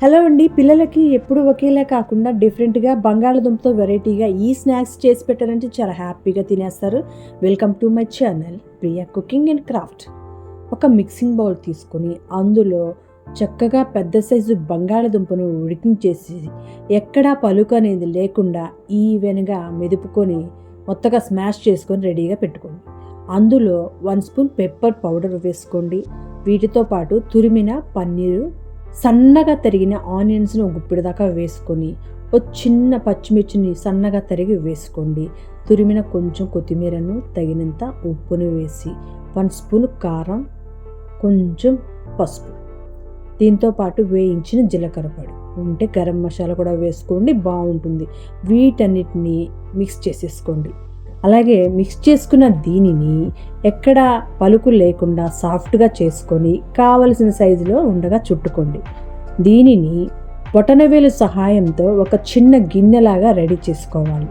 Hello అండి. పిల్లలకి ఎప్పుడు ఒకేలా కాకుండా డిఫరెంట్‌గా బంగాళదుంపతో వెరైటీగా ఈ స్నాక్స్ చేసి పెట్టారంటే చాలా హ్యాపీగా తినేస్తారు. Welcome to my channel Priya cooking and craft. ఒక మిక్సింగ్ బౌల్ తీసుకొని అందులో చక్కగా పెద్ద సైజు బంగాళదుంపను ఉడికించేసి ఎక్కడా పలుకు అనేది లేకుండా ఈవెన్‌గా మెదుపుకొని మొత్తగా స్మాష్ చేసుకొని రెడీగా పెట్టుకోండి. అందులో 1 స్పూన్ పెప్పర్ పౌడర్ వేసుకోండి. వీటితో పాటు తురిమిన పన్నీరు, సన్నగా తరిగిన ఆనియన్స్ని ఒక గుప్పిడి దాకా వేసుకొని ఒక చిన్న పచ్చిమిర్చిని సన్నగా తరిగి వేసుకోండి. తురిమిన కొంచెం కొత్తిమీరను, తగినంత ఉప్పును వేసి 1 స్పూన్ కారం, కొంచెం పసుపు, దీంతో పాటు వేయించిన జీలకర్ర పొడి ఉంటే గరం మసాలా కూడా వేసుకోండి, బాగుంటుంది. వీటన్నిటిని మిక్స్ చేసేసుకోండి. అలాగే మిక్స్ చేసుకున్న దీనిని ఎక్కడ పలుకు లేకుండా సాఫ్ట్గా చేసుకొని కావలసిన సైజులో ఉండగా చుట్టుకోండి. దీనిని బొటనవేలు సహాయంతో ఒక చిన్న గిన్నెలాగా రెడీ చేసుకోవాలి.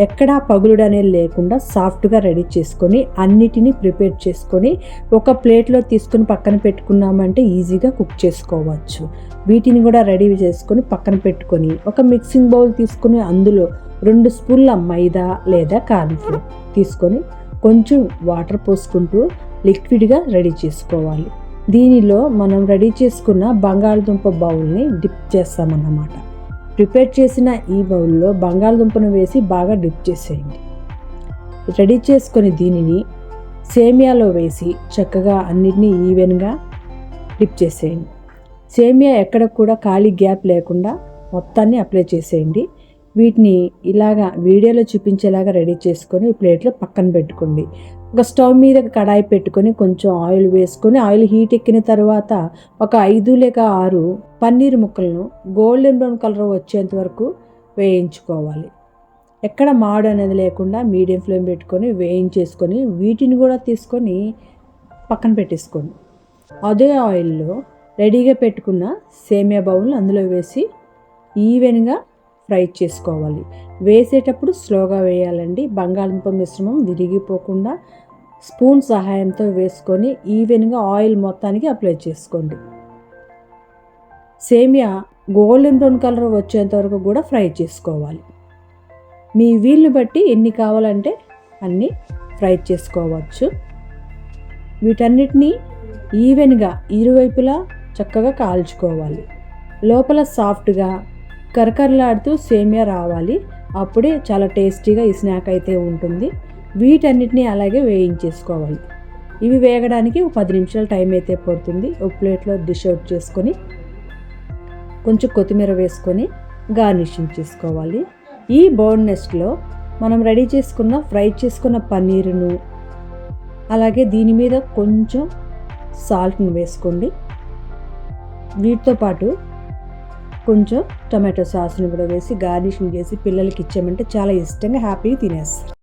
ఎక్కడా పగులుడు అనేది లేకుండా సాఫ్ట్గా రెడీ చేసుకొని అన్నిటినీ ప్రిపేర్ చేసుకొని ఒక ప్లేట్లో తీసుకొని పక్కన పెట్టుకున్నామంటే ఈజీగా కుక్ చేసుకోవచ్చు. వీటిని కూడా రెడీ చేసుకొని పక్కన పెట్టుకొని ఒక మిక్సింగ్ బౌల్ తీసుకొని అందులో 2 స్పూన్ల మైదా లేదా కార్న్ఫ్లోర్ తీసుకొని కొంచెం వాటర్ పోసుకుంటూ లిక్విడ్గా రెడీ చేసుకోవాలి. దీనిలో మనం రెడీ చేసుకున్న బంగాళదుంప బౌల్ని డిప్ చేస్తామన్నమాట. ప్రిపేర్ చేసిన ఈ బౌల్లో బంగాళదుంపను వేసి బాగా డిప్ చేసేయండి. రెడీ చేసుకొని దీనిని సేమియాలో వేసి చక్కగా అన్నిటినీ ఈవెన్గా డిప్ చేసేయండి. సేమియా ఎక్కడ కూడా ఖాళీ గ్యాప్ లేకుండా మొత్తాన్ని అప్లై చేసేయండి. వీటిని ఇలాగా వీడియోలో చూపించేలాగా రెడీ చేసుకొని ప్లేట్లో పక్కన పెట్టుకోండి. ఒక స్టవ్ మీద కడాయి పెట్టుకొని కొంచెం ఆయిల్ వేసుకొని ఆయిల్ హీట్ ఎక్కిన తర్వాత ఒక 5 లేక 6 పన్నీర్ ముక్కలను గోల్డెన్ బ్రౌన్ కలర్ వచ్చేంత వరకు వేయించుకోవాలి. ఎక్కడ మాడు అనేది లేకుండా మీడియం ఫ్లేమ్ పెట్టుకొని వేయించేసుకొని వీటిని కూడా తీసుకొని పక్కన పెట్టేసుకోండి. అదే ఆయిల్లో రెడీగా పెట్టుకున్న సేమియా బౌల్ అందులో వేసి ఈవెన్గా ఫ్రై చేసుకోవాలి. వేసేటప్పుడు స్లోగా వేయాలండి. బంగాళదుంప మిశ్రమం విరిగిపోకుండా స్పూన్ సహాయంతో వేసుకొని ఈవెన్గా ఆయిల్ మొత్తానికి అప్లై చేసుకోండి. సేమియా గోల్డెన్ బ్రౌన్ కలర్ వచ్చేంత వరకు కూడా ఫ్రై చేసుకోవాలి. మీ వీలుని బట్టి ఎన్ని కావాలంటే అన్ని ఫ్రై చేసుకోవచ్చు. వీటన్నిటినీ ఈవెన్గా ఇరువైపులా చక్కగా కాల్చుకోవాలి. లోపల సాఫ్ట్గా కరకరలాడుతూ సేమియా రావాలి. అప్పుడే చాలా టేస్టీగా ఈ స్నాక్ అయితే ఉంటుంది. వీటన్నిటిని అలాగే వేయించేసుకోవాలి. ఇవి వేగడానికి 10 నిమిషాలు టైం అయితే పడుతుంది. ఒక ప్లేట్లో డిష్ అవుట్ చేసుకొని కొంచెం కొత్తిమీర వేసుకొని గార్నిషింగ్ చేసుకోవాలి. ఈ బౌల్ నెస్ట్లో మనం రెడీ చేసుకున్న ఫ్రై చేసుకున్న పన్నీరును అలాగే దీని మీద కొంచెం సాల్ట్ని వేసుకోండి. వీటితో పాటు కొంచెం టమాటో సాస్ని కూడా వేసి గార్నిషింగ్ చేసి పిల్లలకి ఇచ్చామంటే చాలా ఇష్టంగా హ్యాపీగా తినేస్తారు.